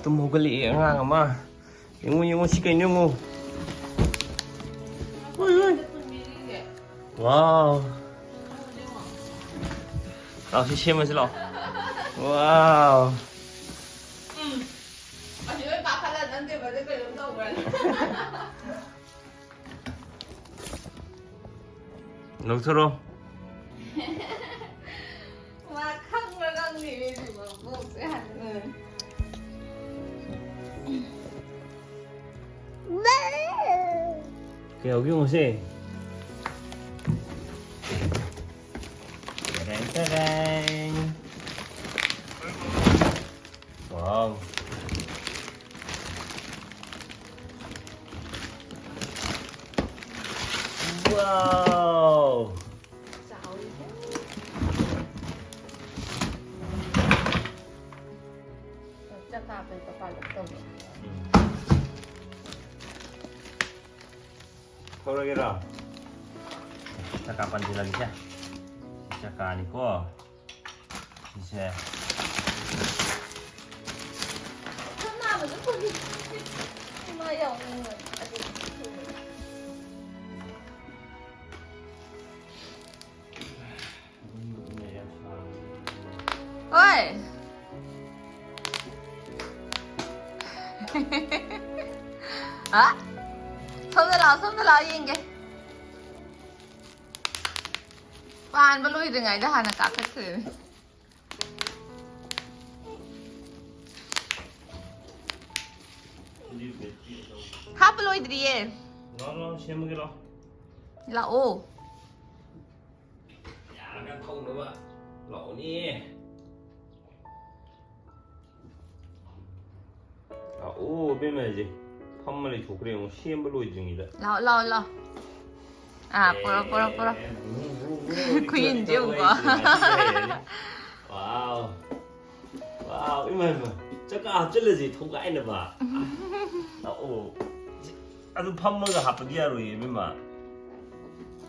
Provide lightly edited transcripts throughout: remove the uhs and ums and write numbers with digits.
ꯇꯨꯝ ꯍꯧꯒꯠꯂꯛꯑꯦ ꯑꯉꯥꯡ ꯑꯃ ꯌꯦꯡꯉꯨ ꯌꯦꯡꯉꯨ ꯁꯤ ꯀꯩꯅꯣ ꯌꯦꯡꯉꯨ 와우 라오시 시험하지 라 와우 녹초로 mà khóc mà đang nghỉ thì mà bố sẽ hẳn người 그냥 여기 오세요 짜잔 와우 와우 chắc là phải có phải được 호랑이라 잠깐만 기다리자 잠깐 아니고 이제 하나 mà cũng không đi mà dòng người ơi hả 손 들어 이게 반 발로 이등 아이다 하나 까패스 하 발로 이들이에 나랑 시험하기로 라오 약간 타고 넣어봐 나오니 오 빼면야지 판만에 조그레용 시엠블로 중이다 라 à pura queen chưa quá wow wow 이마 잠깐 찔러지 통과해 봐 오 아주 판만가 하쁘디야로 이마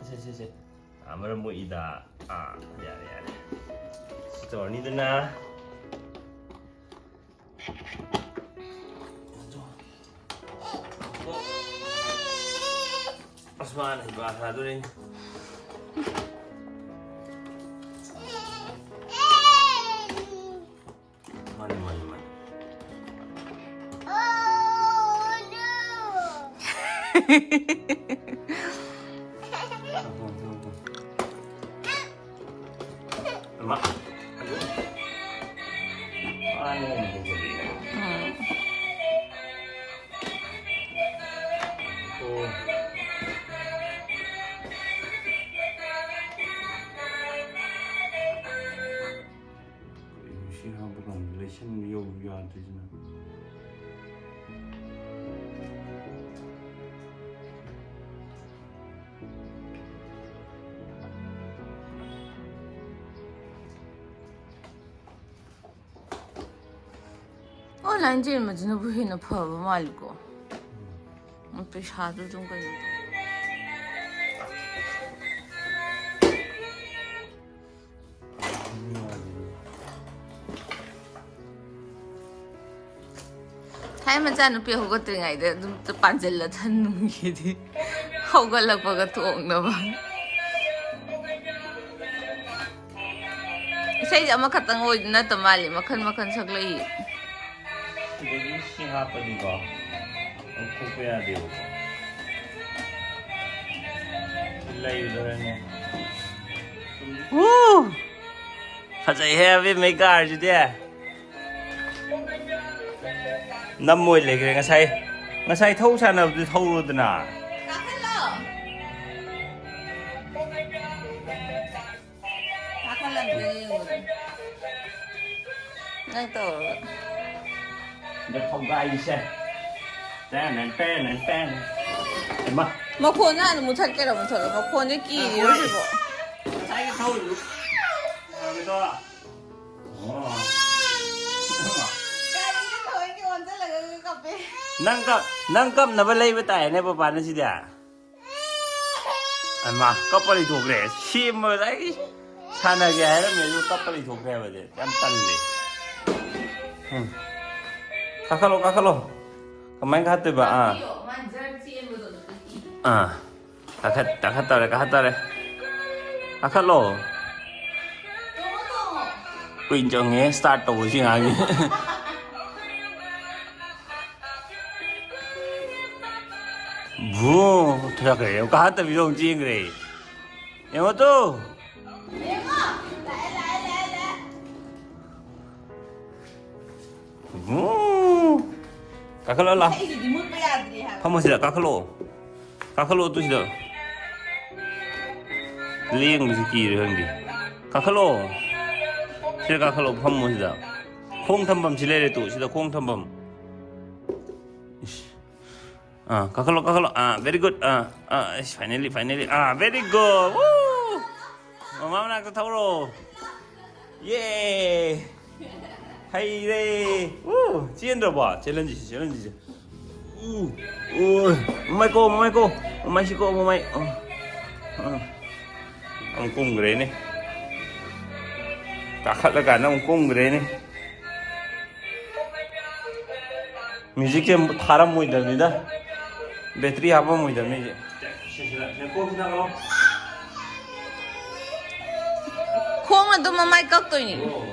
세세세 아무런 뭐 이다 아 야야 진짜 어디드나 Osman bahasa tuh nih. Mana. oh no Mak. Mana yang jadi? Oh. 온라인 제일만 진짜 부인은 퍼버 말고 peixado 좀 거요. Thấy mà cha nó bị hậu cái ngày đấy, tôi bán chân là thân nung gì đi, hậu cái là bao cái thuốc nữa mà. Say giờ mà khát tăng ngồi na tầm mali mà khăn sắc lấy. 여기 시합하니까 꼭 빼야 돼요. 일라이더라니. 우! 가자 해야지 메이크 알지 돼. 남모이 그래 nga sai thâu san nào thì thâu rồi nè. Nang to. Nó không có ai đi xe. Nè. Em mà. Mà khuôn á, nó muốn thật cái đó muốn thật, mà khuôn cái kỳ đó chứ bộ. Sai cái thâu được. Cái đó. Ồ. Nangkap na balay ba tayo na paano siya? Ama, kapali thukre. Sim mo dai. Sana gaya na medyo kapali thukre ba de. Yan talle. 가칼로 가칼로 가만히 갔대 봐 가갔다래 가칼로 그 인정해 스타트 오지 아니 뭐 그래 갔다 비용 지 그래 이것도 가칼로 라 파모시다 가칼로 또 시다 리행 무슨 끼를 형디 가칼로 시다 가칼로 파모시다 콩탐밤 지레레 또 시다 콩탐밤 가칼로 very good finally very good 마마나 그 타오로 예 하이레 찌엔더 봐 챌린지 오마이고 ông cung cái đấy này cả nó ông cung cái đấy này music em 타람 뭐 있답니다 배터리 한번 뭐 있답니다 콩은 또 마마이 깎더니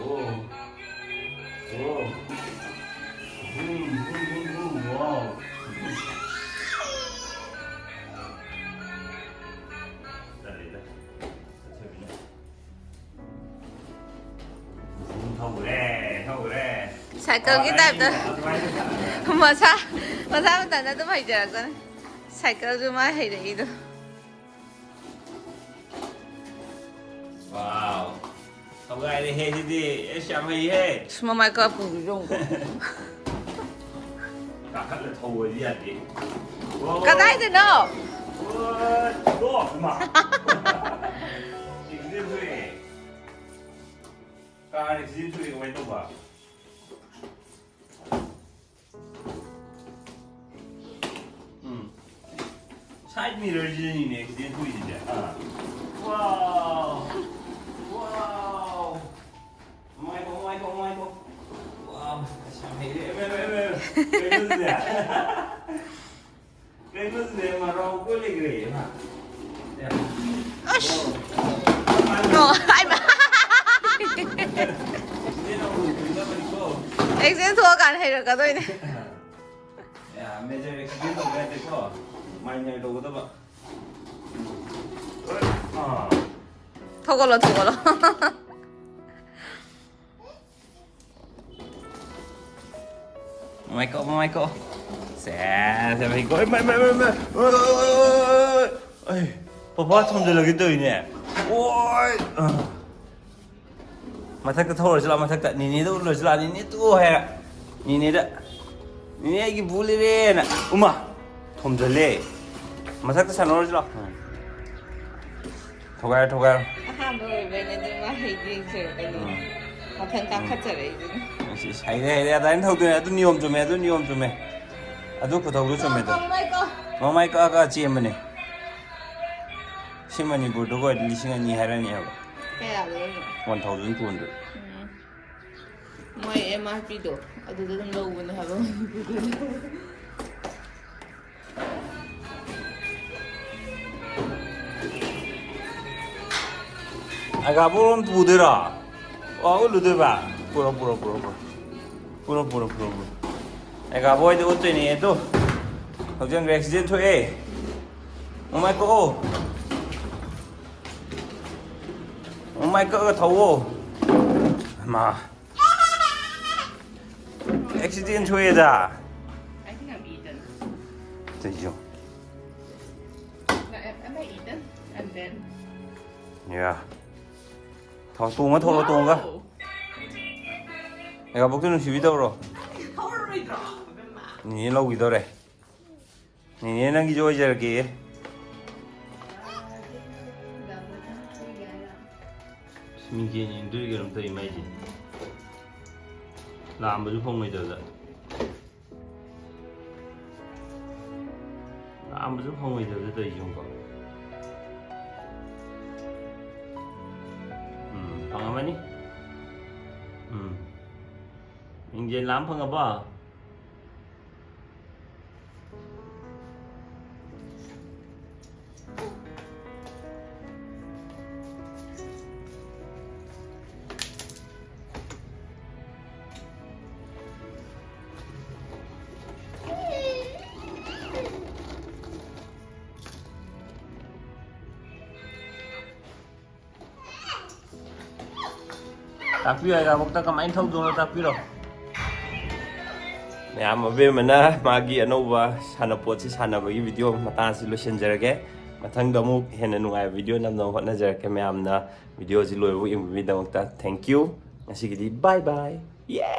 더 그래 사이클 기다렸다 마사 만다 나도 많이 잘하거든 사이클 좀 많이 해야 돼 이도 와우 không ai đi hết đi em xem hay hết 마마이 깎고 이런 거 cả khát là thầu gì à chị cái đấy thì nó đó mà 지금 소리 까리 지금 소리가 왜 또 봐? 사이드 미러 지진이네 지금 소리인데. 와우. 오마이갓. 와우. 참 이래. 왜 그러는데 말하고 꼴리 그래. ai mà anh sẽ thua cả này được cả tôi này 야, 매저 엑스피리언스 해야 돼서 많이 열고 봐. thua 걸어 Michael. Sẽ phải gọi mày. Ơi, bà thông giờ là cái từ nhỉ? Ôi. Mà thắc thôi rồi mà thắc tận nhìn đâu rồi là nhìn tu hay nhìn đó. Nhìn cái bùi lên nè. Uma. Thông giờ lệ. Mà thắc sao nó rồi. Thôi gai. rồi về nhà tôi mà hay đi chơi cái gì mà thành các khách chơi hay đấy đánh thâu tôi niệm cho mẹ 아두 부터 그렇죠 매도 마마이거 아까 지엠네 시만이 보도가 리싱이 하라니 하고 해야 돼 1200 뭐에 MRP도 아두도 좀 넣어보네 하고 아가 보론 부드라 얼루들 봐 부러 애가 보이도 어떠니 해도 걱정 렉시젠 토에 오마이거 더워 마 엑시젠 토에다 I think I'm eaten 되죠 am I eaten and then 야 더 똥아 더러 똥아 애가 먹기는 쉬위다 그러 nhìn lâu gì đâu đây nhìn nó ghi vô giờ kìa mình kia nhìn đứa kia làm gì mấy gì làm mà chú không mấy giờ rồi làm mà chú không mấy giờ rồi tới dùng có 방아만이? 인제 람팡아 봐. ꯇꯥꯛꯄꯤꯌꯣ ꯑꯦꯔꯥꯕꯣꯛꯇ ꯀꯃꯥꯏꯅ ꯊꯧꯗꯣꯏꯅꯣ ꯇꯥꯛꯄꯤꯔꯣ ꯃꯌꯥꯝ ꯑꯕꯦꯝꯃꯅ ꯃꯥꯒꯤ ꯑꯅꯧꯕ ꯁꯥꯟꯅꯄꯣꯠꯁꯤ ꯁꯥꯟꯅꯕꯒꯤ video ꯃꯇꯥꯡꯁꯤ ꯂꯣꯏꯁꯤꯟꯖꯔꯒꯦ ꯃꯊꯪꯗ ꯑꯃꯨꯛ ꯍꯦꯟꯅ ꯅꯨꯡꯉꯥꯏꯕ ꯚꯤꯗꯤꯑꯣ ꯅꯝꯅꯕ ꯍꯣꯠꯅꯖꯔꯛꯀꯦ ꯃꯌꯥꯝꯅ ꯚꯤꯗꯤꯑꯣꯁꯤ ꯂꯣꯏꯕ ꯌꯦꯡꯕꯤꯕꯒꯤꯗꯃꯛꯇ ꯊꯦꯡꯛ ꯌꯨ ꯉꯁꯤꯒꯤꯗꯤ ꯕꯥꯏ ꯕꯥꯏ ꯌꯦ